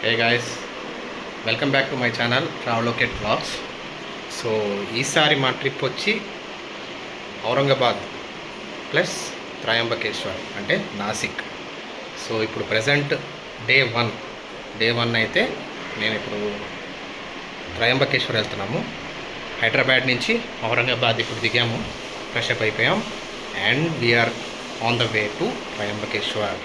Hey guys, welcome back to my channel Travelocate vlogs. So ఈసారి మా trip వచ్చి Aurangabad plus Trimbakeshwar అంటే నాసిక్. సో ఇప్పుడు ప్రజెంట్ డే వన్ అయితే మేము ఇప్పుడు త్రయంబకేశ్వర్ వెళ్తున్నాము. హైదరాబాద్ నుంచి ఔరంగాబాద్ ఇప్పుడు దిగాము, ఫ్రెష్ అప్ అయిపోయాం and we are on the way to Trimbakeshwar.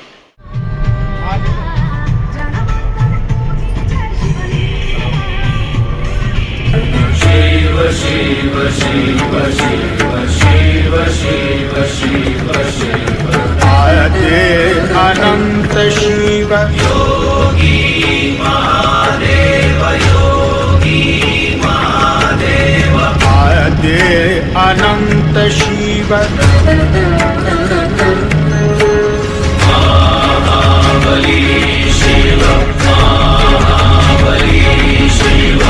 Shiva Shiva Shiva Shiva Shiva Shiva Shiva आदे अनंत शिव योगी महादेव आदे अनंत शिव महाबली शिव महाबली शिव.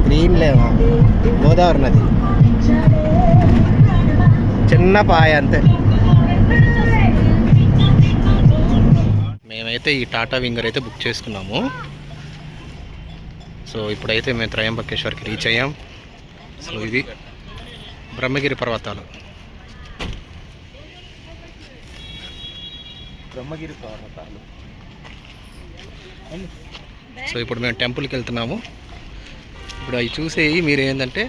గ్రీన్ లేవా, గోదావరి నది చిన్న పాయ అంతే. మేమైతే ఈ టాటా వింగర్ అయితే బుక్ చేసుకున్నాము. సో ఇప్పుడైతే మేము త్రయంబకేశ్వర్కి రీచ్ అయ్యాం. సో ఇది బ్రహ్మగిరి పర్వతాలు. సో ఇప్పుడు మేము టెంపుల్కి వెళ్తున్నాము. ఇప్పుడు అవి చూసేవి మీరు ఏంటంటే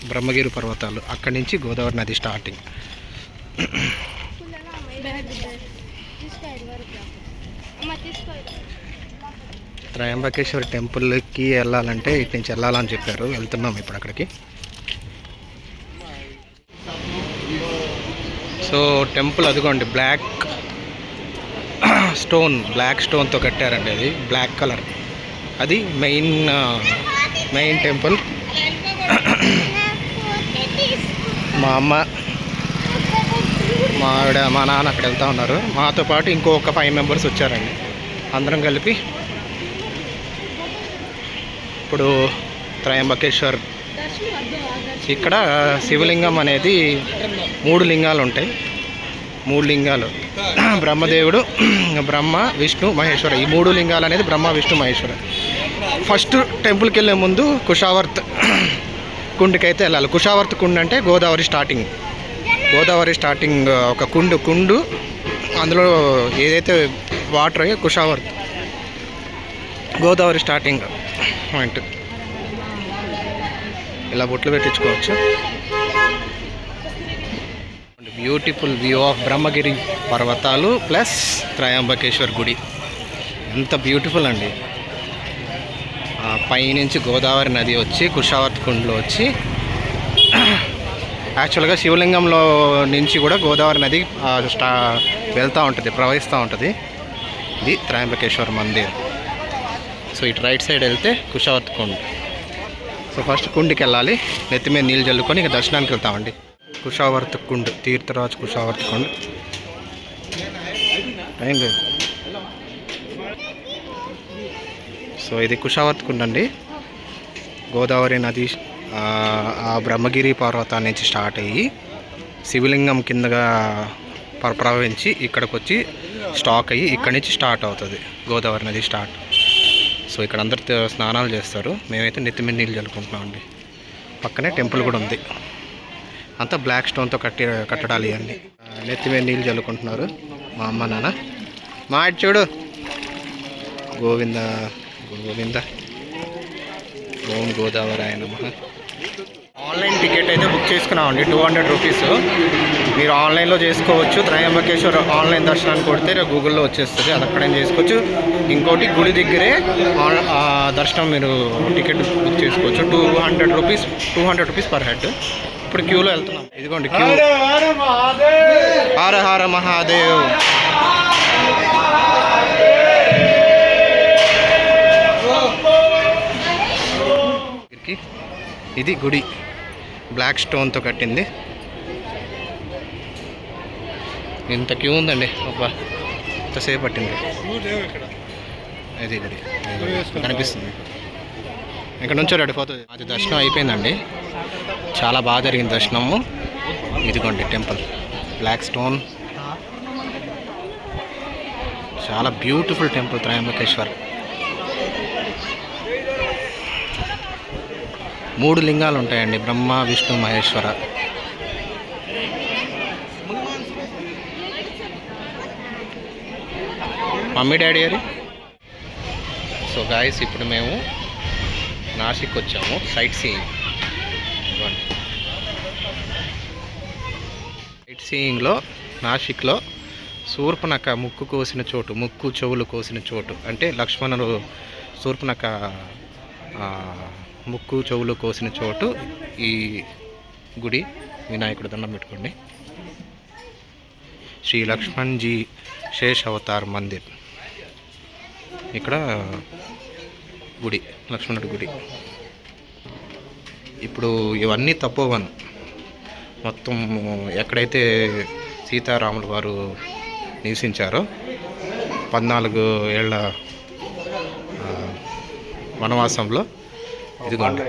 బ్రహ్మగిరి పర్వతాలు, అక్కడి నుంచి గోదావరి నది స్టార్టింగ్. త్రయంబకేశ్వర్ టెంపుల్కి వెళ్ళాలంటే ఇటు నుంచి వెళ్ళాలని చెప్పారు, వెళ్తున్నాం ఇప్పుడు అక్కడికి. సో టెంపుల్ అదిగోండి, బ్లాక్ స్టోన్తో కట్టారండి. అది బ్లాక్ కలర్, అది మెయిన్ టెంపుల్. మా అమ్మ, మా ఆవిడ, మా నాన్న అక్కడ వెళ్తూ ఉన్నారు. మాతో పాటు ఇంకొక 5 మెంబర్స్ వచ్చారండి. అందరం కలిపి ఇప్పుడు త్రయంబకేశ్వర్. ఇక్కడ శివలింగం అనేది 3 లింగాలు ఉంటాయి. 3 లింగాలు, బ్రహ్మదేవుడు, బ్రహ్మ, విష్ణు, మహేశ్వర. ఈ 3 లింగాలు అనేది బ్రహ్మ, విష్ణు, మహేశ్వర. ఫస్ట్ టెంపుల్కి వెళ్ళే ముందు కుషావర్త్ కుండ్కి అయితే వెళ్ళాలి. కుషావర్త్ కుండ్ అంటే గోదావరి స్టార్టింగ్ ఒక కుండు, అందులో ఏదైతే వాటర్ అయ్యో కుషావర్త్, గోదావరి స్టార్టింగ్ పాయింట్. ఇలా బొట్లు పెట్టించుకోవచ్చు. బ్యూటిఫుల్ వ్యూ ఆఫ్ బ్రహ్మగిరి పర్వతాలు ప్లస్ త్రయంబకేశ్వర్ గుడి. ఎంత బ్యూటిఫుల్ అండి. పైనుంచి గోదావరి నది వచ్చి కుషావర్త్ కుండ్లో వచ్చి, యాక్చువల్గా శివలింగంలో నుంచి కూడా గోదావరి నది వెళ్తూ ఉంటుంది, ప్రవహిస్తూ ఉంటుంది. ఇది త్రయంబకేశ్వర్ మందిర్. సో ఇటు రైట్ సైడ్ వెళ్తే కుషావర్త్ కుండ్. సో ఫస్ట్ కుండ్కి వెళ్ళాలి, నెత్తి మీద నీళ్ళు చల్లుకొని ఇక దర్శనానికి వెళ్తామండి. కుషావర్త్ కుండ్, తీర్థరాజ్ కుషావర్త్ కుండ్. ఏం లేదు. సో ఇది కుషావర్త్ కుండ్ అండి. గోదావరి నది ఆ బ్రహ్మగిరి పర్వతాన్ని నుంచి స్టార్ట్ అయ్యి శివలింగం కిందగా ప్రవహించి ఇక్కడికి వచ్చి స్టాక్ అయ్యి ఇక్కడి నుంచి స్టార్ట్ అవుతుంది గోదావరి నది స్టార్ట్. సో ఇక్కడ అందరు స్నానాలు చేస్తారు. మేమైతే నెత్తి మీద నీళ్ళు చల్లుకుంటున్నామండి. పక్కనే టెంపుల్ కూడా ఉంది. అంతా బ్లాక్ స్టోన్తో కట్టడాలు ఇవన్నీ. నెత్తి మీద నీళ్ళు చల్లుకుంటున్నారు మా అమ్మ నాన్న. మా ఇటు చూడు, గోవింద గోవింద ఓం గోదావరాయ నమః. ఆన్లైన్ టికెట్ అయితే బుక్ చేసుకున్నామండి, 200 రూపీస్. మీరు ఆన్లైన్లో చేసుకోవచ్చు. త్రయంబకేశ్వర్ ఆన్లైన్ దర్శనాన్ని కొడితే గూగుల్లో వచ్చేస్తుంది, అది అక్కడేం చేసుకోవచ్చు. ఇంకోటి గుడి దగ్గరే దర్శనం మీరు టికెట్ బుక్ చేసుకోవచ్చు. 200 రూపీస్ పర్ హెడ్. ఇప్పుడు క్యూలో వెళ్తున్నాం. ఇదిగోండి క్యూ. హర హర మహాదేవ్. ఇది గుడి, బ్లాక్ స్టోన్తో కట్టింది. ఇంత క్యూ ఉందండి, అబ్బా ఎంతసేపు పట్టింది. ఇది గుడి కనిపిస్తుంది. ఇక్కడ నుంచి రెడీ పోతుంది. అది దర్శనం అయిపోయిందండి, చాలా బాగా జరిగింది దర్శనము. ఇదిగోండి టెంపుల్, బ్లాక్ స్టోన్ చాలా బ్యూటిఫుల్ టెంపుల్ త్రయంబకేశ్వర్. 3 లింగాలు ఉంటాయండి, బ్రహ్మ విష్ణు మహేశ్వర. మమ్మీ డాడీ అది. సో గాయస్, ఇప్పుడు మేము నాసిక్ వచ్చాము సైట్ సీయింగ్లో. నాసిక్లో శూర్పణఖ ముక్కు కోసిన చోటు, ముక్కు చెవులు కోసిన చోటు, అంటే లక్ష్మణుడు శూర్పణఖ ముక్కు చెవులు కోసిన చోటు ఈ గుడి. వినాయకుడు దండం పెట్టుకోండి. శ్రీ లక్ష్మణ్జీ శేష్ అవతార్ మందిర్. ఇక్కడ గుడి, లక్ష్మణుడి గుడి. ఇప్పుడు ఇవన్నీ తపోవన్. మొత్తం ఎక్కడైతే సీతారాములు వారు నివసించారో 14 ఏళ్ల వనవాసంలో, ఇదిగోండి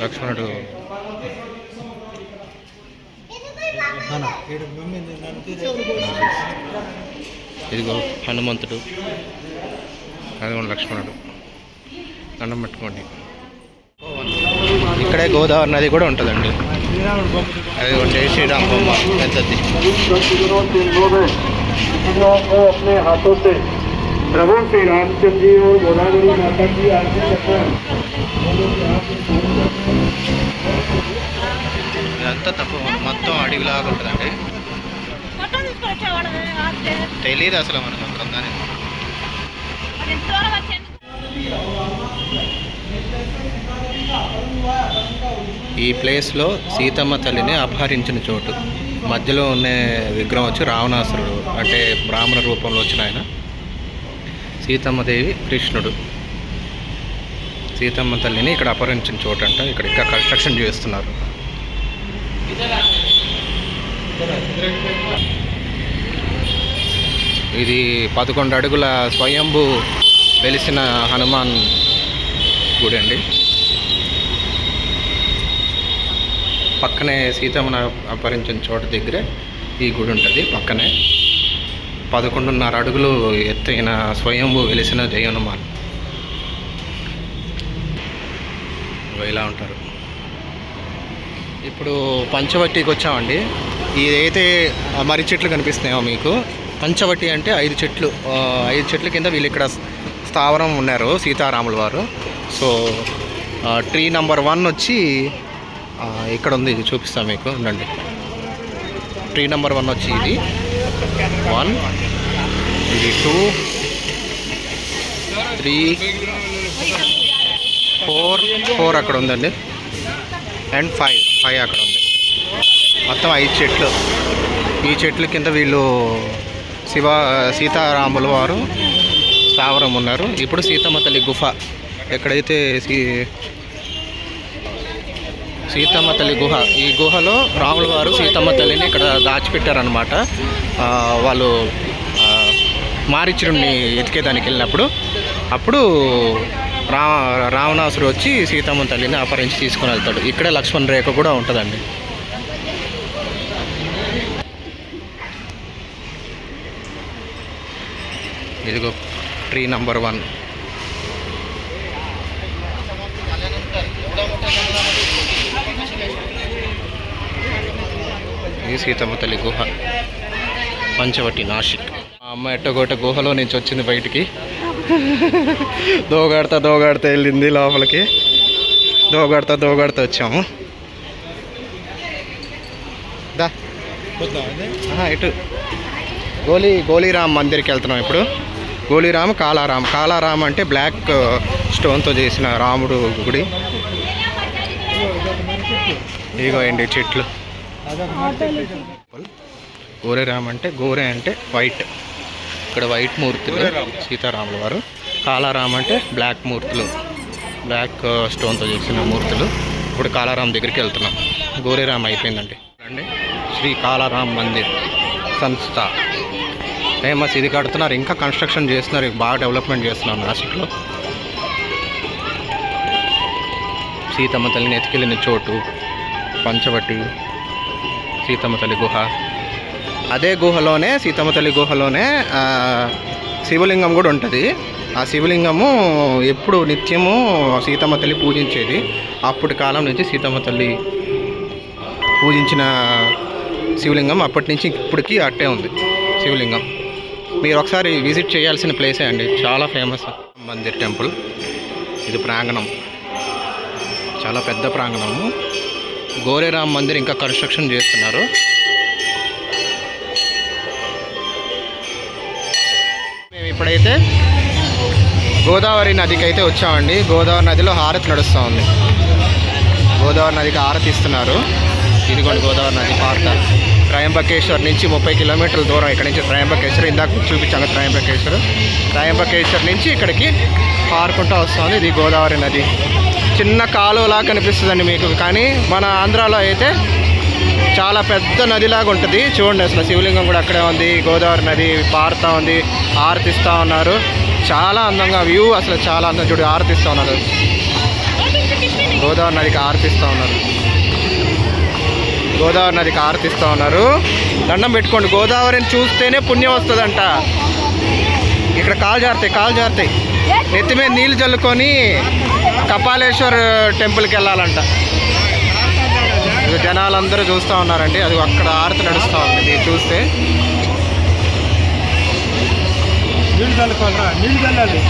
లక్ష్మణుడు. ఇదిగో హనుమంతుడు, అదిగోండి లక్ష్మణుడు. దండం పెట్టుకోండి. ఇక్కడే గోదావరి నది కూడా ఉంటుందండి. అది జై శ్రీరామ్ బొమ్మ పెద్దది. प्रभु श्री रामचंद्र जी और गोदावरी माता की आरती करना। ఇదంతా తప్పు, మొత్తం అడవిలాగా ఉంటుందండి. తెలియదు అసలు మనకు అక్కడ ఉందని. ఈ ప్లేస్లో సీతమ్మ తల్లిని అపహరించిన చోటు. మధ్యలో ఉన్న విగ్రహం వచ్చి రావణాసురుడు, అంటే బ్రాహ్మణ రూపంలో వచ్చిన ఆయన. సీతమ్మదేవి కృష్ణుడు. సీతమ్మ తల్లిని ఇక్కడ అపహరించిన చోటు అంట. ఇక్కడ ఇంకా కన్స్ట్రక్షన్ చేస్తున్నారు. ఇది 11 అడుగుల స్వయంభూ వెలిసిన హనుమాన్ గుడి అండి. పక్కనే సీతమ్మను అపహరించిన చోటు దగ్గరే ఈ గుడి ఉంటుంది. పక్కనే 11.5 అడుగులు ఎత్తైన స్వయంభూ వెలిసిన జై హనుమాన్. ఇలా ఉంటారు. ఇప్పుడు పంచవటికి వచ్చామండి. ఇదైతే మర్రి చెట్లు కనిపిస్తున్నాయో మీకు, పంచవటి అంటే 5 చెట్లు. 5 చెట్ల కింద వీళ్ళు ఇక్కడ స్థావరం ఉన్నారు సీతారాముల వారు. సో ట్రీ నెంబర్ 1 వచ్చి ఇక్కడ ఉంది, ఇది చూపిస్తాను మీకు, ఉండండి. ట్రీ నెంబర్ 1 వచ్చి ఇది 1, ఇది 2, 3, 4 అక్కడ ఉందండి, అండ్ 5 అక్కడ ఉంది. మొత్తం 5 చెట్లు. ఈ చెట్ల కింద వీళ్ళు సీతారాముల వారు స్థావరం ఉన్నారు. ఇప్పుడు సీతమ్మ తల్లి గుహ, ఎక్కడైతే సీతమ్మ తల్లి గుహ, ఈ గుహలో రాముల వారు సీతమ్మ తల్లిని ఇక్కడ దాచిపెట్టారనమాట. వాళ్ళు మారీచుడిని ఎతికేదానికి వెళ్ళినప్పుడు అప్పుడు రావణాసుడు వచ్చి సీతమ్మ తల్లిని అపహరించి తీసుకొని వెళ్తాడు. ఇక్కడే లక్ష్మణ్ రేఖ కూడా ఉంటుందండి. ఇదిగో ట్రీ నెంబర్ 1. ఇది సీతమ్మ తల్లి గుహ, పంచవటి, నాసిక్. మా అమ్మ ఎట్టగొట్ట గుహలో నుంచి వచ్చింది బయటికి. దోగాడుతా వెళ్ళింది లోపలికి. దోగాడుతా వచ్చాము. దా ఇటు గోలీరామ్ మందిర్కి వెళ్తున్నాం ఇప్పుడు. గోలీరామ్, కాలారామ్ అంటే బ్లాక్ స్టోన్తో చేసిన రాముడు గుడి. ఇగో అండి చెట్లు. గోరేరామ్ అంటే వైట్. ఇక్కడ వైట్ మూర్తులు సీతారాముల వారు. కాలారామ్ అంటే బ్లాక్ మూర్తులు, బ్లాక్ స్టోన్తో చేసిన మూర్తులు. ఇప్పుడు కాలారాం దగ్గరికి వెళ్తున్నాం. గోరేరామ్ అయిపోయిందండి. అండి శ్రీ కాలారామ్ మందిర్ సంస్థ ఫేమస్. ఇది కడుతున్నారు, ఇంకా కన్స్ట్రక్షన్ చేస్తున్నారు, బాగా డెవలప్మెంట్ చేస్తున్నారు నాసిక్లో. సీతమ్మ తల్లిని ఎత్తుకెళ్ళిన చోటు పంచవటి, సీతమ్మ తల్లి గుహ, అదే గుహలోనే, సీతమ్మ తల్లి గుహలోనే శివలింగం కూడా ఉంటుంది. ఆ శివలింగము ఎప్పుడు నిత్యము సీతమ్మ తల్లి పూజించేది. అప్పటి కాలం నుంచి సీతమ్మ తల్లి పూజించిన శివలింగం అప్పటి నుంచి ఇప్పటికీ అట్టే ఉంది శివలింగం. మీరు ఒకసారి విజిట్ చేయాల్సిన ప్లేసే అండి, చాలా ఫేమస్ మందిర్ టెంపుల్. ఇది ప్రాంగణం, చాలా పెద్ద ప్రాంగణము. గోరేరామ్ మందిర్ ఇంకా కన్స్ట్రక్షన్ చేస్తున్నారు. మేము ఇప్పుడైతే గోదావరి నదికి అయితే వచ్చామండి. గోదావరి నదిలో హారతి నడుస్తూ ఉంది. గోదావరి నదికి హారతి ఇస్తున్నారు. ఇదిగోండి గోదావరి నది పార్త. త్రయంబకేశ్వర్ నుంచి 30 కిలోమీటర్ల దూరం ఇక్కడ నుంచి త్రయంబకేశ్వర్. ఇందాక చూపించాను త్రయంబకేశ్వర్ నుంచి ఇక్కడికి పారుకుంటూ వస్తుంది. ఇది గోదావరి నది. చిన్న కాలువలా కనిపిస్తుందండి మీకు, కానీ మన ఆంధ్రాలో అయితే చాలా పెద్ద నదిలాగా ఉంటుంది. చూడండి అసలు శివలింగం కూడా అక్కడే ఉంది. గోదావరి నది పారుతూ ఉంది, ఆరతిస్తూ ఉన్నారు. చాలా అందంగా వ్యూ, అసలు చాలా అందం. చూడు ఆరతిస్తూ ఉన్నారు, గోదావరి నదికి ఆరతిస్తూ ఉన్నారు. గోదావరి నదికి ఆరతిస్తూ ఉన్నారు. దండం పెట్టుకోండి, గోదావరిని చూస్తేనే పుణ్యం వస్తుందంట. ఇక్కడ కాలు జారుతాయి. నెత్తి మీద నీళ్ళు చల్లుకొని కపాలేశ్వర్ టెంపుల్కి వెళ్ళాలంట. జనాలందరూ చూస్తూ ఉన్నారండి. అది అక్కడ ఆరతి నడుస్తూ ఉంది. మీరు చూస్తే నీళ్ళు చల్లాలి.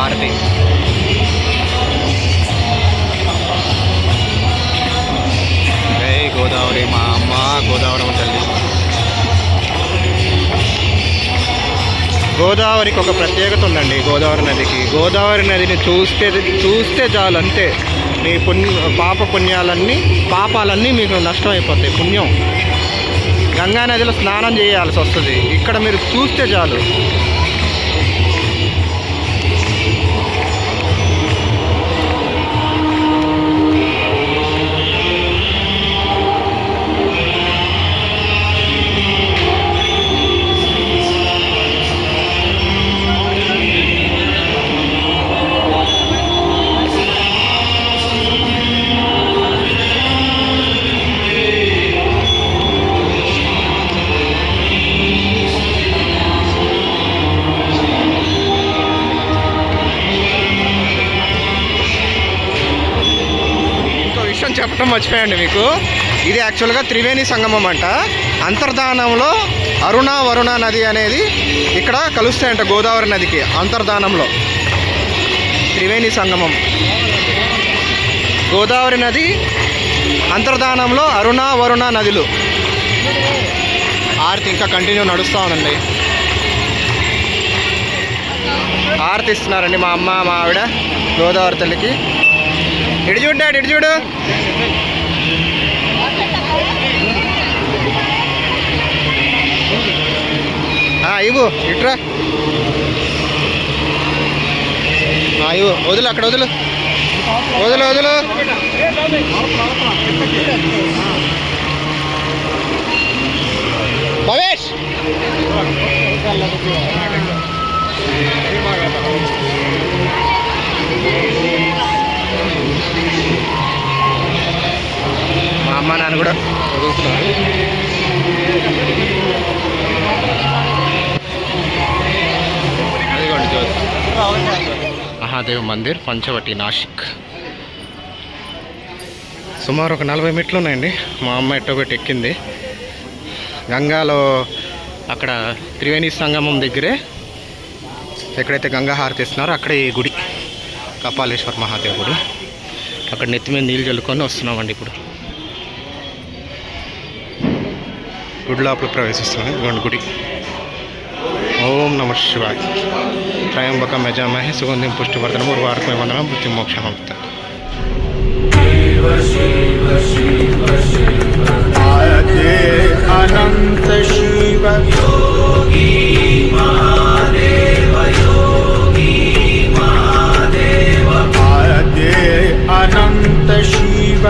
ఆరతి గోదావరి మా అమ్మ, గోదావరి తల్లి. గోదావరికి ఒక ప్రత్యేకత ఉందండి. గోదావరి నదికి, గోదావరి నదిని చూస్తే చాలు, అంతే మీ పాపాలన్నీ మీకు నష్టం అయిపోతాయి. పుణ్యం. గంగా నదిలో స్నానం చేయాల్సి వస్తుంది, ఇక్కడ మీరు చూస్తే చాలు. చెప్పడం మర్చిపోయండి మీకు. ఇది యాక్చువల్గా త్రివేణి సంగమం అంట. అంతర్ధానంలో అరుణ వరుణ నది అనేది ఇక్కడ కలుస్తాయంట గోదావరి నదికి. అంతర్ధానంలో త్రివేణి సంగమం, గోదావరి నది అంతర్ధానంలో అరుణ వరుణ నదులు. ఆరతి ఇంకా కంటిన్యూ నడుస్తూ ఉందండి. ఆరతి ఇస్తున్నారండి మా అమ్మ, మా ఆవిడ గోదావరి తల్లికి. ఇటు చూడు. ఇవ్వు, ఇట్రా, ఇవ్వు. వదులు, అక్కడ వదులు. భవేష్ మా అమ్మ నాన్న కూడా చదువుతున్నారు. అదిగోండి జ్యోతి. మహాదేవ్ మందిర్, పంచవటి, నాసిక్. సుమారు ఒక 40 మెట్లు ఉన్నాయండి. మా అమ్మ ఎట్టో పెట్టి ఎక్కింది. గంగాలో అక్కడ త్రివేణి సంగమం దగ్గరే ఎక్కడైతే గంగా హారతి ఇస్తున్నారో అక్కడే ఈ గుడి, కపాలేశ్వర్ మహాదేవ్ గుడి. అక్కడ నెత్తి మీద నీళ్ళు చల్లుకొని వస్తున్నామండి. ఇప్పుడు గుడి లోపల ప్రవేశిస్తున్నాం. ఇదిగోండి గుడి. ఓం నమః శివాయ. త్రయంబకం యజామహే సుగంధిం పుష్టివర్ధనం ఉర్వారుకమే వందనం మృత్యుమోక్షం. अनंत शिव योगी महादेव, योगी महादेव, आदे अनंत शिव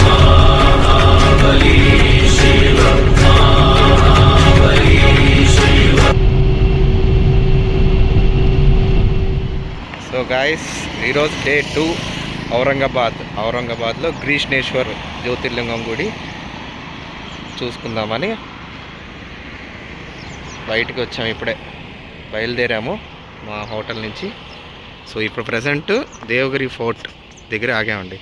महाबली शिव, महाबली शिव. గాయస్ ఈరోజు డే 2 ఔరంగాబాద్లో గ్రీష్ణేశ్వర్ జ్యోతిర్లింగం గుడి చూసుకుందామని బయటకు వచ్చాము. ఇప్పుడే బయలుదేరాము మా హోటల్ నుంచి. సో ఇప్పుడు ప్రజెంట్ దేవగిరి ఫోర్ట్ దగ్గర ఆగామండి,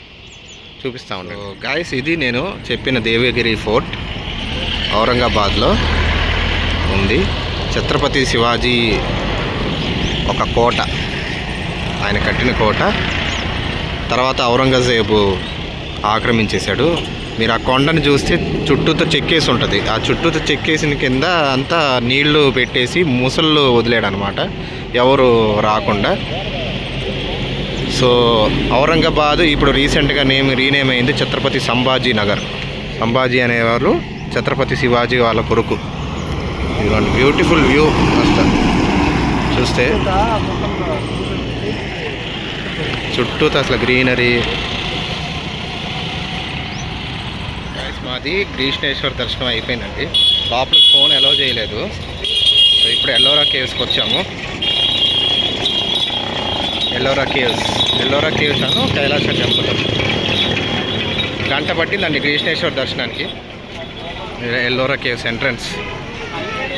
చూపిస్తా ఉన్నాను. గాయస్ ఇది నేను చెప్పిన దేవగిరి ఫోర్ట్ ఔరంగాబాద్లో ఉంది. ఛత్రపతి శివాజీ ఒక కోట, ఆయన కట్టిన కోట. తర్వాత ఔరంగజేబు ఆక్రమించేశాడు. మీరు ఆ కొండను చూస్తే చుట్టూతో చెక్కేసి ఉంటుంది. ఆ చుట్టూతో చెక్కేసిన కింద అంతా నీళ్లు పెట్టేసి ముసళ్ళు వదిలేడు అనమాట, ఎవరు రాకుండా. సో ఔరంగాబాద్ ఇప్పుడు రీసెంట్గా రీనేమ్ అయింది ఛత్రపతి సంభాజీ నగర్. సంభాజీ అనేవారు ఛత్రపతి శివాజీ వాళ్ళ కొడుకు. ఇదిగోండి బ్యూటిఫుల్ వ్యూ చూస్తే, చుట్టూతో అసలు గ్రీనరీ. మాది గ్రీష్ణేశ్వర్ దర్శనం అయిపోయిందండి. లోపలికి ఫోన్ అలౌ చేయలేదు. సో ఇప్పుడు ఎల్లోరా కేవ్స్కి వచ్చాము. ఎల్లోరా కేవ్స్ అను కైలాస టెంపుల్. గంట పట్టిందండి గ్రీష్ణేశ్వర్ దర్శనానికి. ఎల్లోరా కేవ్స్ ఎంట్రన్స్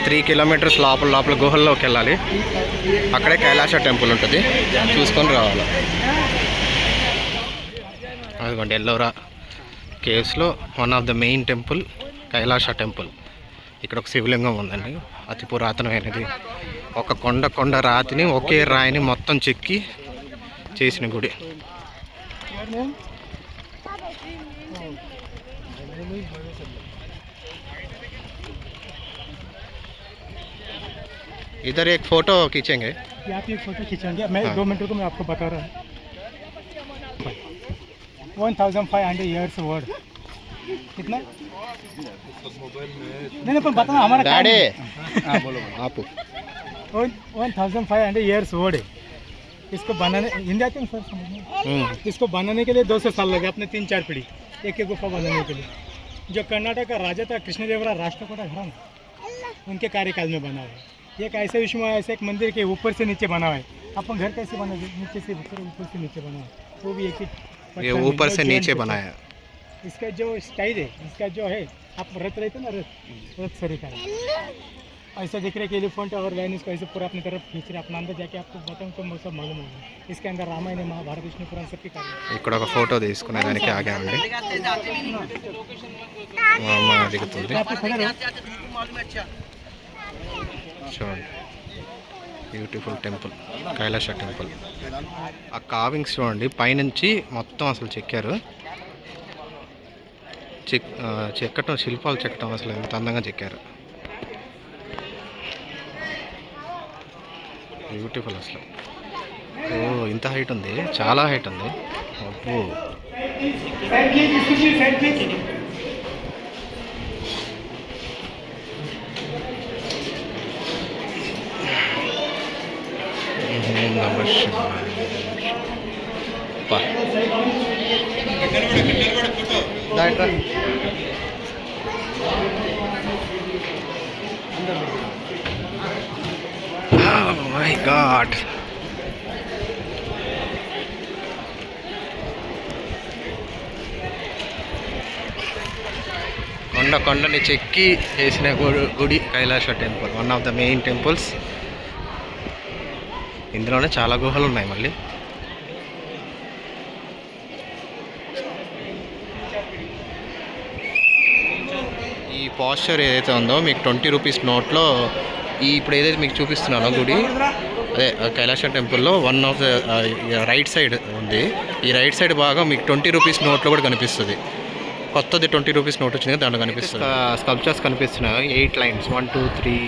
3 కిలోమీటర్స్ లోపల గుహల్లోకి వెళ్ళాలి. అక్కడే కైలాస టెంపుల్ ఉంటుంది, చూసుకొని రావాలి. అదిగోండి ఎల్లోరా కేవ్స్లో one of the main temple Kailasa temple. ఇక్కడ ఒక శివలింగం ఉందండి, అతి పురాతనమైనది. ఒక కొండ రాతిని ఒకే రాయిని మొత్తం చెక్కి చేసిన గుడి. इधर एक फोटो खींचेंगे. आप एक फोटो खींचेंगे. मैं 2 मिनट को मैं आपको बता रहा हूँ. 1500 years वर्ड कितना नहीं पर बताना हमारा डैडी. बोलो आप. 1500 years वर्ड है. इसको बनाने हिंदी आते हैं सर समझ. इसको बनाने के लिए 200 साल लगे अपने 3-4 पीढ़ी एक गुफा बनाने के लिए. जो कर्नाटक का राजा था कृष्णदेवराय राष्ट्रकूट घराना, उनके कार्यकाल में बना हुआ है. एक ऐसे विश्व में ऐसे एक मंदिर के ऊपर से नीचे बना हुआ है. अपन घर कैसे बना, नीचे से ऊपर से नीचे बना हुआ है. वो भी एक ही ये ऊपर से नीचे बनाया. इसका जो स्टाइल है, इसका जो है आप रथ रहते ना, रथ सरी का ऐसा दिख रहे कि एलिफेंट और लाइन इसको ऐसे पूरा अपनी तरफ खींच रहे. अपना अंदर जाके आपको बताऊँ तो सब मालूम होगा. इसके अंदर रामायण महाभारत विष्णु पुराण सबकी कार्य. ఇక్కడ ఒక ఫోటో తీసుకునే దానికి ఆగామండి. మా అమ్మ దిగుతుంది. చూడండి బ్యూటిఫుల్ టెంపుల్ కైలాస టెంపుల్. ఆ కావింగ్స్ చూడండి, పైనుంచి మొత్తం అసలు చెక్కారు. చెక్కటం, శిల్పాలు చెక్కటం అసలు ఎంత అందంగా చెక్కారు. బ్యూటిఫుల్ అసలు. ఓ ఇంత హైట్ ఉంది, చాలా హైట్ ఉంది. అబ్బో మై గాడ్. కొండని చెక్కి చేసిన గుడి Kailasa temple, one of the main temples. ఇందులోనే చాలా గుహలు ఉన్నాయి. మళ్ళీ ఈ పోస్చర్ ఏదైతే ఉందో మీకు 20 రూపీస్ నోట్లో ఇప్పుడు ఏదైతే మీకు చూపిస్తున్నానో గుడి, అదే కైలాస టెంపుల్లో one of the right side ఉంది. ఈ రైట్ సైడ్ భాగం మీకు 20 రూపీస్ నోట్లో కూడా కనిపిస్తుంది. కొత్తది 20 రూపీస్ నోట్ వచ్చింది, దాంట్లో కనిపిస్తుంది. స్కల్ప్చర్స్ కనిపిస్తున్నాయి. 8 లైన్స్ 1 2 3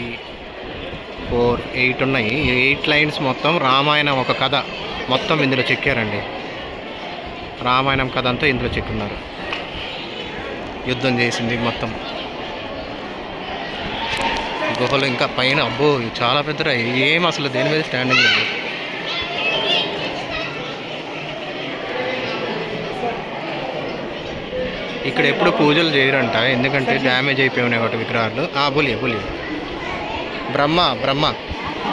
4 8 ఉన్నాయి. ఈ 8 లైన్స్ మొత్తం రామాయణం ఒక కథ మొత్తం ఇందులో చెక్కారండి. రామాయణం కథ అంతా ఇందులో చెక్కున్నారు. యుద్ధం చేసింది మొత్తం. గుహలు ఇంకా పైన, అబ్బో చాలా పెద్ద. ఏం అసలు దేని మీద స్టాండింగ్ లేదు. ఇక్కడ ఎప్పుడు పూజలు చేయరంట, ఎందుకంటే డ్యామేజ్ అయిపోయి ఉన్నాయి ఒకటి విగ్రహాలు. బోలియే బ్రహ్మ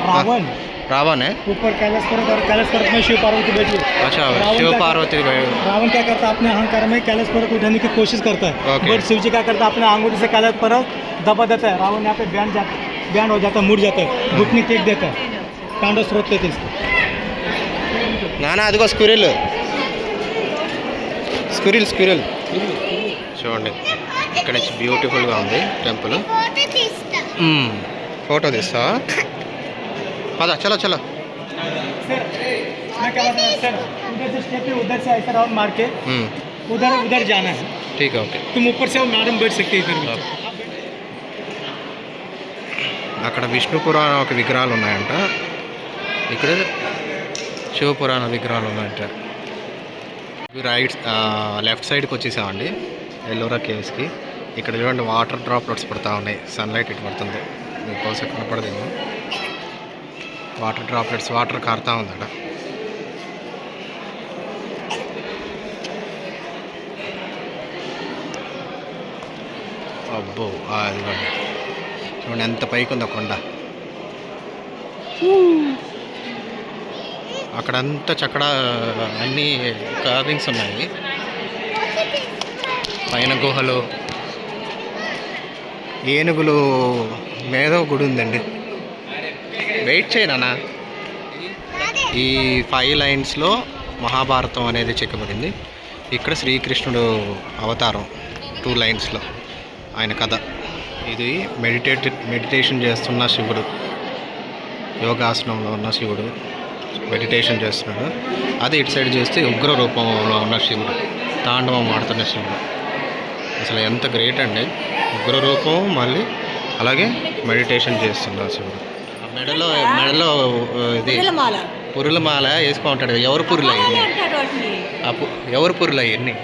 रावण रावण है। ऊपर कैलाश पर्वत और कैलाश पर्वत में शिव पार्वती बैठी है। अच्छा, रावण शिव क्या पार्वती रावण क्या करता है, अपने अहंकार में कैलाश पर्वत उठाने की कोशिश करता है, Okay. बट शिव जी क्या करता है, अपने अंगूठी से कैलाश पर्वत दबा देता है। रावण यहाँ पे बैंड हो जाता है, मुड़ जाता है, घुटने टेक देता है, तांडव स्रोत लेते हैं इसको। నానా అదిగో స్క్విరిల్ స్క్విరిల్ స్క్విరిల్ చూడండి, ఇక్కడ నుంచి బ్యూటిఫుల్గా ఉంది టెంపుల్. ఫోటో తీస్తావా? పద చలో చలో. सर मैं क्या बता रहा हूँ सर, उधर से स्टेप पे उधर से ऐसा राउंड मार के उधर जाना है. ठीक है, ओके. तुम ऊपर से वो मैडम बैठ सकते हैं इधर. అక్కడ విష్ణు పురాణ ఒక విగ్రహాలు ఉన్నాయంట, ఇక్కడ శివపురాణ విగ్రహాలు ఉన్నాయంట. రైట్ లెఫ్ట్ సైడ్కి వచ్చేసామండి ఎల్లోరా కేవ్స్కి. ఇక్కడ చూడండి వాటర్ డ్రాప్లెట్స్ పడుతూ ఉన్నాయి, సన్లైట్ ఇటు పడుతుంది, మీకు కోసం కనపడదేమో. వాటర్ డ్రాప్లెట్స్, వాటర్ కారుతూ ఉంది అక్కడ. అబ్బో అదిగోండి చూడండి ఎంత పైకి ఉందో కొండ. అక్కడంతా చక్కడ అన్నీ కార్వింగ్స్ ఉన్నాయి, పైన గుహలు, ఏనుగులు మీద గుడి ఉందండి. వెయిట్ చేయనా. ఈ 5 లైన్స్లో మహాభారతం అనేది చెక్కబడింది. ఇక్కడ శ్రీకృష్ణుడు అవతారం 2 లైన్స్లో ఆయన కథ. ఇది మెడిటేషన్ చేస్తున్న శివుడు, యోగాసనంలో ఉన్న శివుడు మెడిటేషన్ చేస్తున్నాడు. అది ఇటు సైడ్ చేస్తే ఉగ్ర రూపంలో ఉన్న శివుడు, తాండవం ఆడుతున్న శివుడు. అసలు ఎంత గ్రేట్ అండి, ఉగ్ర రూపం మళ్ళీ అలాగే మెడిటేషన్ చేస్తున్న శివుడు. మెడలో ఇది పురుల మాల వేసుకో ఉంటాడు. ఎవరు పురులు అయ్యి? ఎవరు పురులు అయ్యి?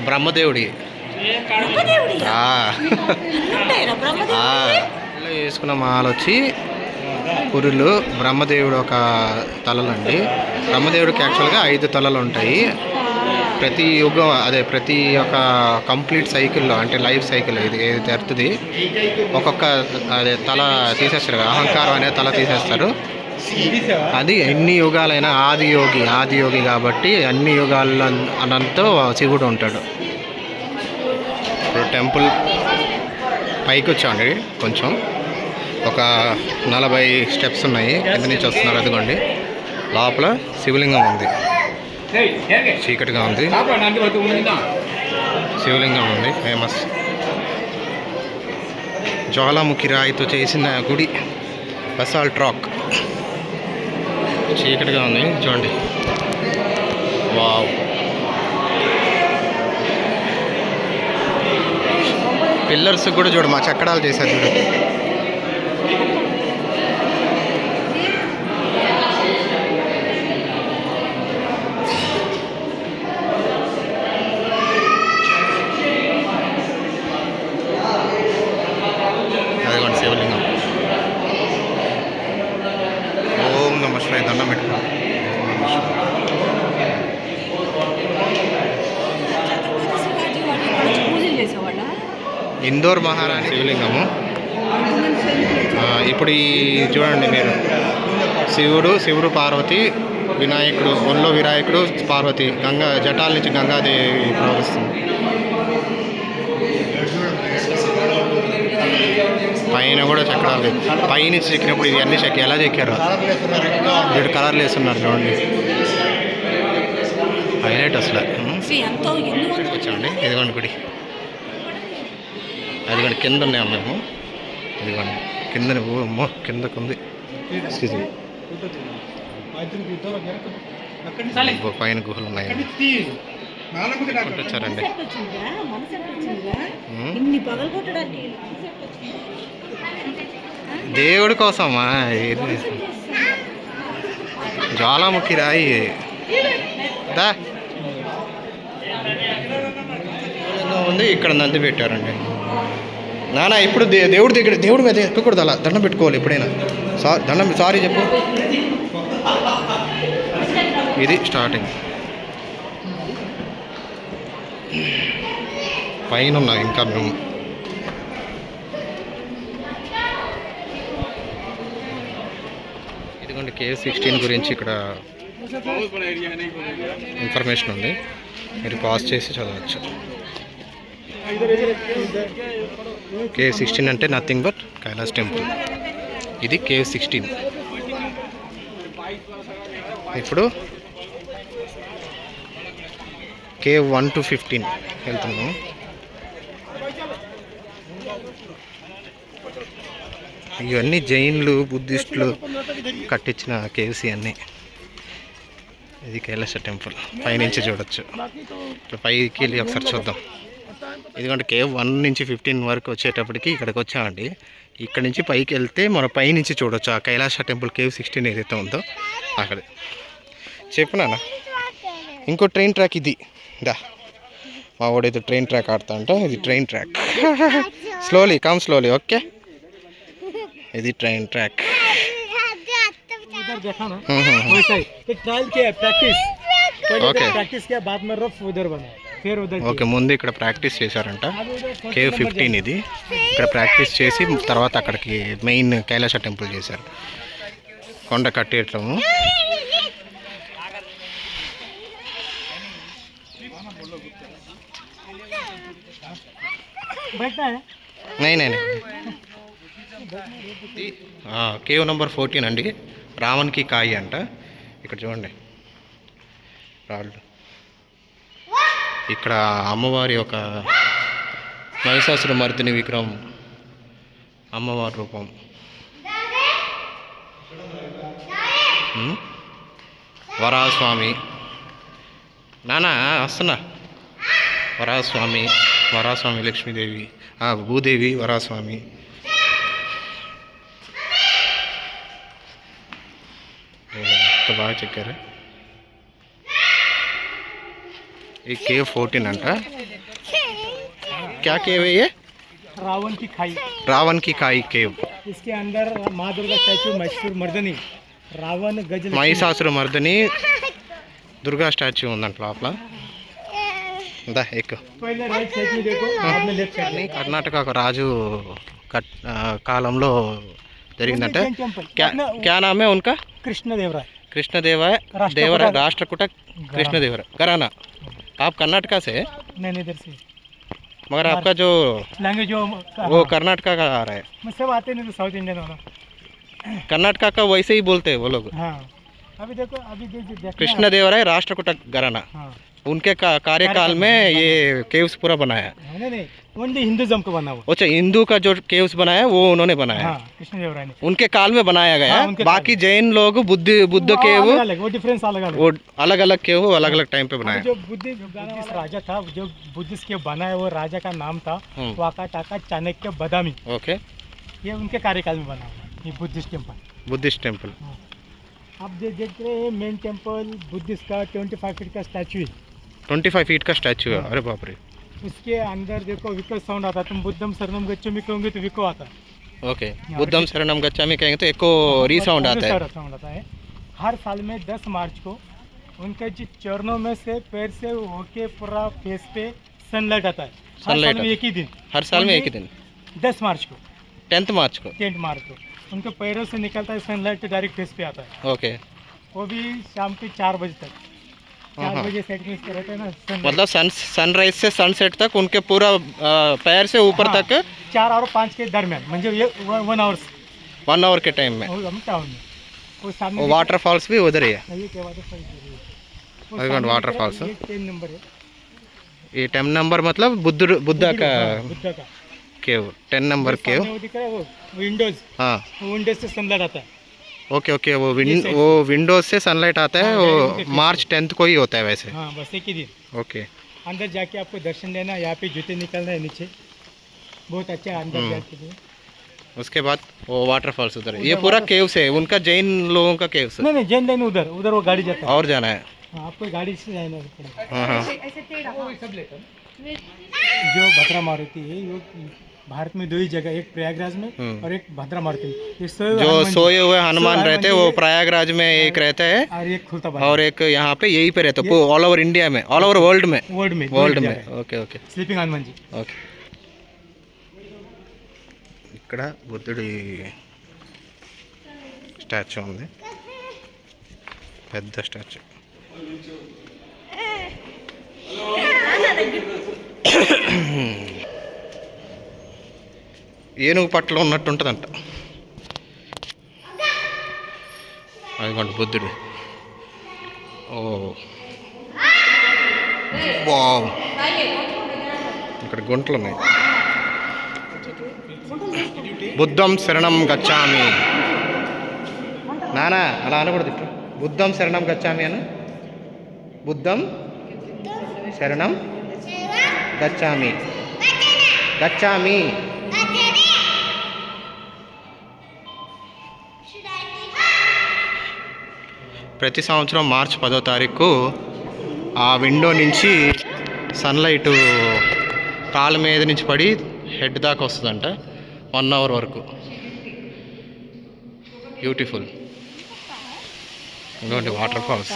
బ్రహ్మదేవుడి వేసుకున్న మాల వచ్చి పురులు. బ్రహ్మదేవుడు ఒక తలలండి. బ్రహ్మదేవుడికి యాక్చువల్గా 5 తలలు ఉంటాయి. ప్రతి యుగం అదే ప్రతి ఒక్క కంప్లీట్ సైకిల్లో, అంటే లైఫ్ సైకిల్ ఇది ఏది ఎర్త్ది, ఒక్కొక్క అదే తల తీసేస్తారు, అహంకారం అనే తల తీసేస్తారు. అది ఎన్ని యుగాలైనా ఆది యోగి కాబట్టి అన్ని యుగాల్లో అనంతో శివుడు ఉంటాడు. ఇప్పుడు టెంపుల్ పైకి వచ్చామండి, కొంచెం ఒక 40 స్టెప్స్ ఉన్నాయి, కింద నుంచి వస్తున్నారు. అదిగోండి లోపల శివలింగం ఉంది, చీకటిగా ఉంది, శివలింగం ఉంది ఫేమస్. జ్వాలాముఖి రాయితో చేసిన గుడి, బసాల్ట్ రాక్. చీకటిగా ఉంది చూడండి. వావ్, పిల్లర్స్ కూడా చూడు మా చక్రాలు చేశారు చూడు. అదిగోండి శివలింగం. ఓం నమః శివాయ. దండం పెట్టుకో. ఇందోర్ మహారాణి శివలింగము. ఇప్పుడు ఈ చూడండి మీరు, శివుడు పార్వతి, వినాయకుడు ఒళ్ళో వినాయకుడు, పార్వతి గంగా జటాల నుంచి గంగాదేవి ప్రవహిస్తుంది. పైన కూడా చక్రాలు, పైనుంచి చెక్కినప్పుడు ఇది అన్ని చెక్కి ఎలా చెక్కారు, వీడు కలర్లు వేస్తున్నారు చూడండి, హైలైట్ అసలు. వచ్చామండి ఇదిగోండి గుడి, అదిగోండి కింద ఉన్నాయి మేము, ఇదిగోండి కిందని కిందకుంది. పైన గుహలు ఉన్నాయండి, వచ్చారండి. దేవుడి కోసమా ఇది? జ్వాలాముఖి రాయి దా ఉంది. ఇక్కడ నంది పెట్టారండి. నానా ఇప్పుడు దేవుడి మీద ఎక్కకూడదు, అలా దండం పెట్టుకోవాలి ఎప్పుడైనా. సారీ చెప్పు. ఇది స్టార్టింగ్. పైన ఉన్నాం ఇంకా మేము. ఇదిగోండి KF-16 గురించి ఇక్కడ ఇన్ఫర్మేషన్ ఉంది, మీరు పాజ్ చేసి చదవచ్చు. KF-16 అంటే నథింగ్ బట్ కైలాస్ టెంపుల్. ఇది KF-16. ఇప్పుడు KF-1 to 15 వెళ్తున్నాము. ఇవన్నీ జైన్లు బుద్ధిస్టులు కట్టించిన కేవ్స్ అన్నీ. ఇది కైలాస టెంపుల్ పైనుంచి చూడొచ్చు. ఇప్పుడు పైకి వెళ్ళి ఒకసారి చూద్దాం. ఇదిగోండి KF-1 నుంచి 15 వరకు వచ్చేటప్పటికి ఇక్కడికి వచ్చామండి. ఇక్కడ నుంచి పైకి వెళ్తే మన పైనుంచి చూడొచ్చు ఆ కైలాస టెంపుల్ KF-16 ఏదైతే ఉందో అక్కడ. చెప్పునా ఇంకో ట్రైన్ ట్రాక్ ఇది. దా మా వాడైతే ట్రైన్ ట్రాక్ ఆడుతా అంటే ఇది train track. Slowly come slowly. Okay, ఇది ట్రైన్ ట్రాక్. उधर देखा ना वैसा ही एक ट्रायल किया प्रैक्टिस ఓకే प्रैक्टिस किया बाद में रफ उधर बना फिर उधर ఓకే. ముందు ఇక్కడ ప్రాక్టీస్ చేశారంట. KF-15 ఇది. ఇక్కడ ప్రాక్టీస్ చేసి తర్వాత అక్కడికి మెయిన్ కైలాస టెంపుల్ చేశారు. కొండ కట్టేయటము. बैठना है నై కేవ్ నెంబర్ 14 అండి. రావణ్కి కాయి అంట. ఇక్కడ చూడండి రాళ్ళు. ఇక్కడ అమ్మవారి ఒక మహిషాసుర మర్దిని విగ్రహం, అమ్మవారి రూపం. వరాహస్వామి నానా వస్తున్నా. వరాహస్వామి లక్ష్మీదేవి, భూదేవి, వరాహస్వామి. బాగా చెక్కారు. ये KF-14 अंట. क्या केव है ये? रावण की खाई केव. इसके अंदर माँ दुर्गा स्टैचू, महिषासुर मर्दनी, रावण गज, महिषासुर मर्दनी दुर्गा स्टैचू ఉందంట లోపల. దా ఎక్కు. पहले राइट साइड में देखो, बाद में लेफ्ट साइड में. కర్ణాటక ఒక రాజు కాలంలో జరిగిందంట. क्या नाम है उनका? कृष्णदेवराय राष्ट्रकूट कृष्णदेवराय घराना. आप कर्नाटका से? नहीं इधर से. मगर आपका जो लैंग्वेज वो कर्नाटका का आ रहा है. मुझसे आते नहीं तो साउथ इंडियन वाला. कर्नाटका का वैसे ही बोलते हैं वो लोग. हाँ अभी देखो कृष्णदेवराय राष्ट्रकूट घराना. हाँ. उनके कार्यकाल में ये केव्स पूरा बनाया. नहीं ओनली हिंदुज्म को बना हुआ. अच्छा, हिंदू का जो केव्स बनाया वो उन्होंने बनाया. हाँ, कृष्णदेवराय ने. उनके काल में बनाया गया. हाँ, बाकी जैन लोग बुद्ध केव वो डिफरेंस अलग वो अलग अलग केव अलग अलग टाइम पे बनाया. जो बुद्धिस्ट राजा था, जो बुद्धिस्ट के बनाया वो राजा का नाम था वाकाटाका चाणक्य बदामी. ओके, ये उनके कार्यकाल में बना हुआ ये बुद्धिस्ट टेम्पल. आप देख रहे हैं मेन टेम्पल बुद्धिस्ट का 25 फीट का स्टैचू है. 25 फीट का स्टैचू है. अरे बाप रे. उसके अंदर देखो विको साउंड आता. तुम बुद्धम शरणम गच्छामि कहोगे तो विको आता. ओके, बुद्धम शरणम गच्छामि कहेंगे तो एको रीसाउंड आता है. हर साल में 10 मार्च को उनके जो चरणों में से पैर से होके पूरा फेस पे सनलाइट आता है. हर साल में एक ही दिन. 10 मार्च को 10th मार्च को उनके पैरों से निकलता है सनलाइट डायरेक्ट फेस पे आता है. ओके, वो भी शाम के 4 बजे तक. 4 बजे सेट में रहते हैं ना. मतलब सनराइज से सनसेट तक उनके पूरा पैर से ऊपर तक 4 और 5 के दरमियान म्हणजे ये 1 आवर के टाइम में. टाउन में वो सामने वाटरफॉल्स भी उधर ही है. ये क्या वाटरफॉल वाटरफॉल्स. ये 10 नंबर है. ये 10 नंबर मतलब बुद्धा का केव. 10 नंबर केव. वो दिख रहा है वो विंडोज. हाँ, विंडोज से सनलाइट आता है. ओके, वो विंडोज से सनलाइट आता है. वो मार्च 10th को ही होता है वैसे. हाँ बस एक ही दिन. ओके, अंदर जाके आपको दर्शन लेना. यहाँ पे जूते निकलना है नीचे. बहुत अच्छा है अंदर जाके. उसके बाद वो वाटरफॉल्स उधर है. ये पूरा केव्स है उनका, जैन लोगों का केव्स. नहीं जैन लाइन उधर वो गाड़ी जाता है. और जाना है. हाँ, आपको गाड़ी से जाना पड़ेगा. हाँ. जो भद्रा मारुति है वो भारत में 2 ही जगह, एक प्रयागराज में और एक भद्रा मारुति. जो सोए हुए हनुमान रहते हैं वो प्रयागराज में एक रहता है और एक खुलता और एक यहाँ पे यही पे रहता है ऑल ओवर इंडिया में, ऑल ओवर वर्ल्ड में. Okay. Sleeping Hanuman ji. Okay, ఇక్కడ బుద్ధుడి స్టాచ్యూ ఉంది. పెద్ద స్టాచ్యూ. ఏనుగు పట్టలో ఉన్నట్టు ఉంటుందంట. అదిగోండి బుద్ధుడు. ఓ వావ్, ఇక్కడ గుంటలు ఉన్నాయి. బుద్ధం శరణం గచ్చామి. నానా అలా అనకూడదు. బుద్ధం శరణం గచ్చామి అను. బుద్ధం శరణం గచ్చామి. గచ్చామి. ప్రతి సంవత్సరం మార్చి 10వ తారీఖు ఆ విండో నుంచి సన్లైట్ కాళ్ళ మీద నుంచి పడి హెడ్ దాకా వస్తుందంట. 1 అవర్ వరకు. బ్యూటిఫుల్. ఇంకోటి వాటర్ ఫాల్స్.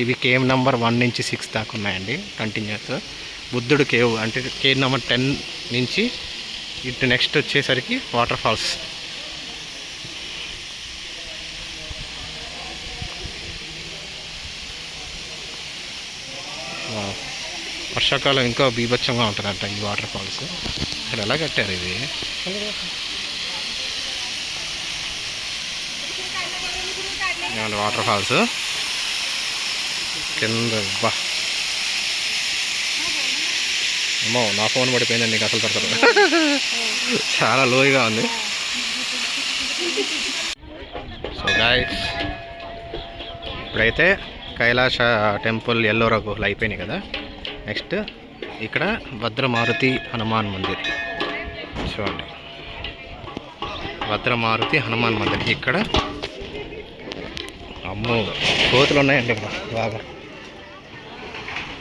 ఇవి కేవ్ నెంబర్ 1 నుంచి 6 దాకా ఉన్నాయండి కంటిన్యూస్. బుద్ధుడు కేవ్ అంటే కేవ్ నెంబర్ 10 నుంచి ఇటు నెక్స్ట్ వచ్చేసరికి వాటర్ ఫాల్స్. వర్షాకాలం ఇంకా బీభత్సంగా ఉంటుందంట ఈ వాటర్ ఫాల్స్. అసలు ఎలా కట్టారు ఇది? వాటర్ ఫాల్స్ కింద. బా అమ్మో, నా ఫోన్ పడిపోయిందండి. నీకు అసలు పడతారు. చాలా లోయగా ఉంది. సో గాయ్స్, ఇప్పుడైతే కైలాస టెంపుల్ ఎల్లో రఘులు అయిపోయినాయి కదా. నెక్స్ట్ ఇక్కడ భద్రమారుతి హనుమాన్ మందిర్ చూడండి. భద్రమారుతి హనుమాన్ మందిర్ ఇక్కడ. అమ్మో, కోతులు ఉన్నాయండి ఇక్కడ బాగా.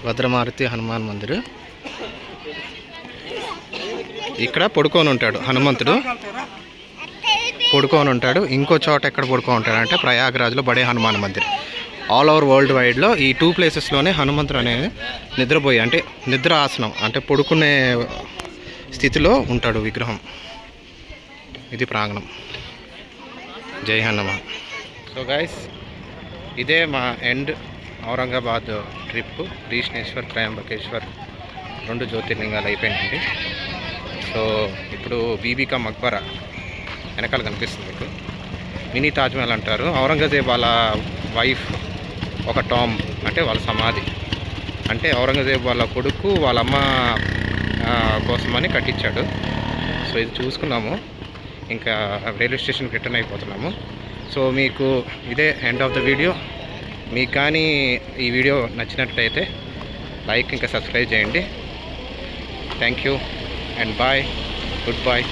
భద్రమారుతి హనుమాన్ మందిర్. ఇక్కడ పడుకొని ఉంటాడు హనుమంతుడు. పడుకొని ఉంటాడు. ఇంకో చోట ఎక్కడ పడుకొని ఉంటాడు అంటే ప్రయాగరాజ్లో Bade Hanuman Mandir. All over world వైడ్లో ఈ 2 ప్లేసెస్లోనే హనుమంతుడు అనేది నిద్రపోయి అంటే నిద్ర ఆసనం అంటే పడుకునే స్థితిలో ఉంటాడు విగ్రహం. ఇది ప్రాంగణం. జై హనుమాన్. సో గైస్, ఇదే మా ఎండ్ ఔరంగాబాద్ ట్రిప్. గ్రీష్ణేశ్వర్, త్రయంబకేశ్వర్ 2 జ్యోతిర్లింగాలు అయిపోయినాయండి. సో ఇప్పుడు బీబీ కా మక్బరా వెనకాల కనిపిస్తుంది మీకు. మినీ తాజ్మహల్ అంటారు. ఔరంగజేబ్ వాళ్ళ వైఫ్ ఒక టామ్ అంటే వాళ్ళ సమాధి. అంటే ఔరంగజేబ్ వాళ్ళ కొడుకు వాళ్ళ అమ్మ కోసమని కట్టించాడు. సో ఇది చూసుకున్నాము. ఇంకా రైల్వే స్టేషన్కి రిటర్న్ అయిపోతున్నాము. సో మీకు ఇదే ఎండ్ ఆఫ్ ద వీడియో. మీకు కానీ ఈ వీడియో నచ్చినట్లయితే లైక్ ఇంకా సబ్స్క్రైబ్ చేయండి. Thank you and bye. Good bye.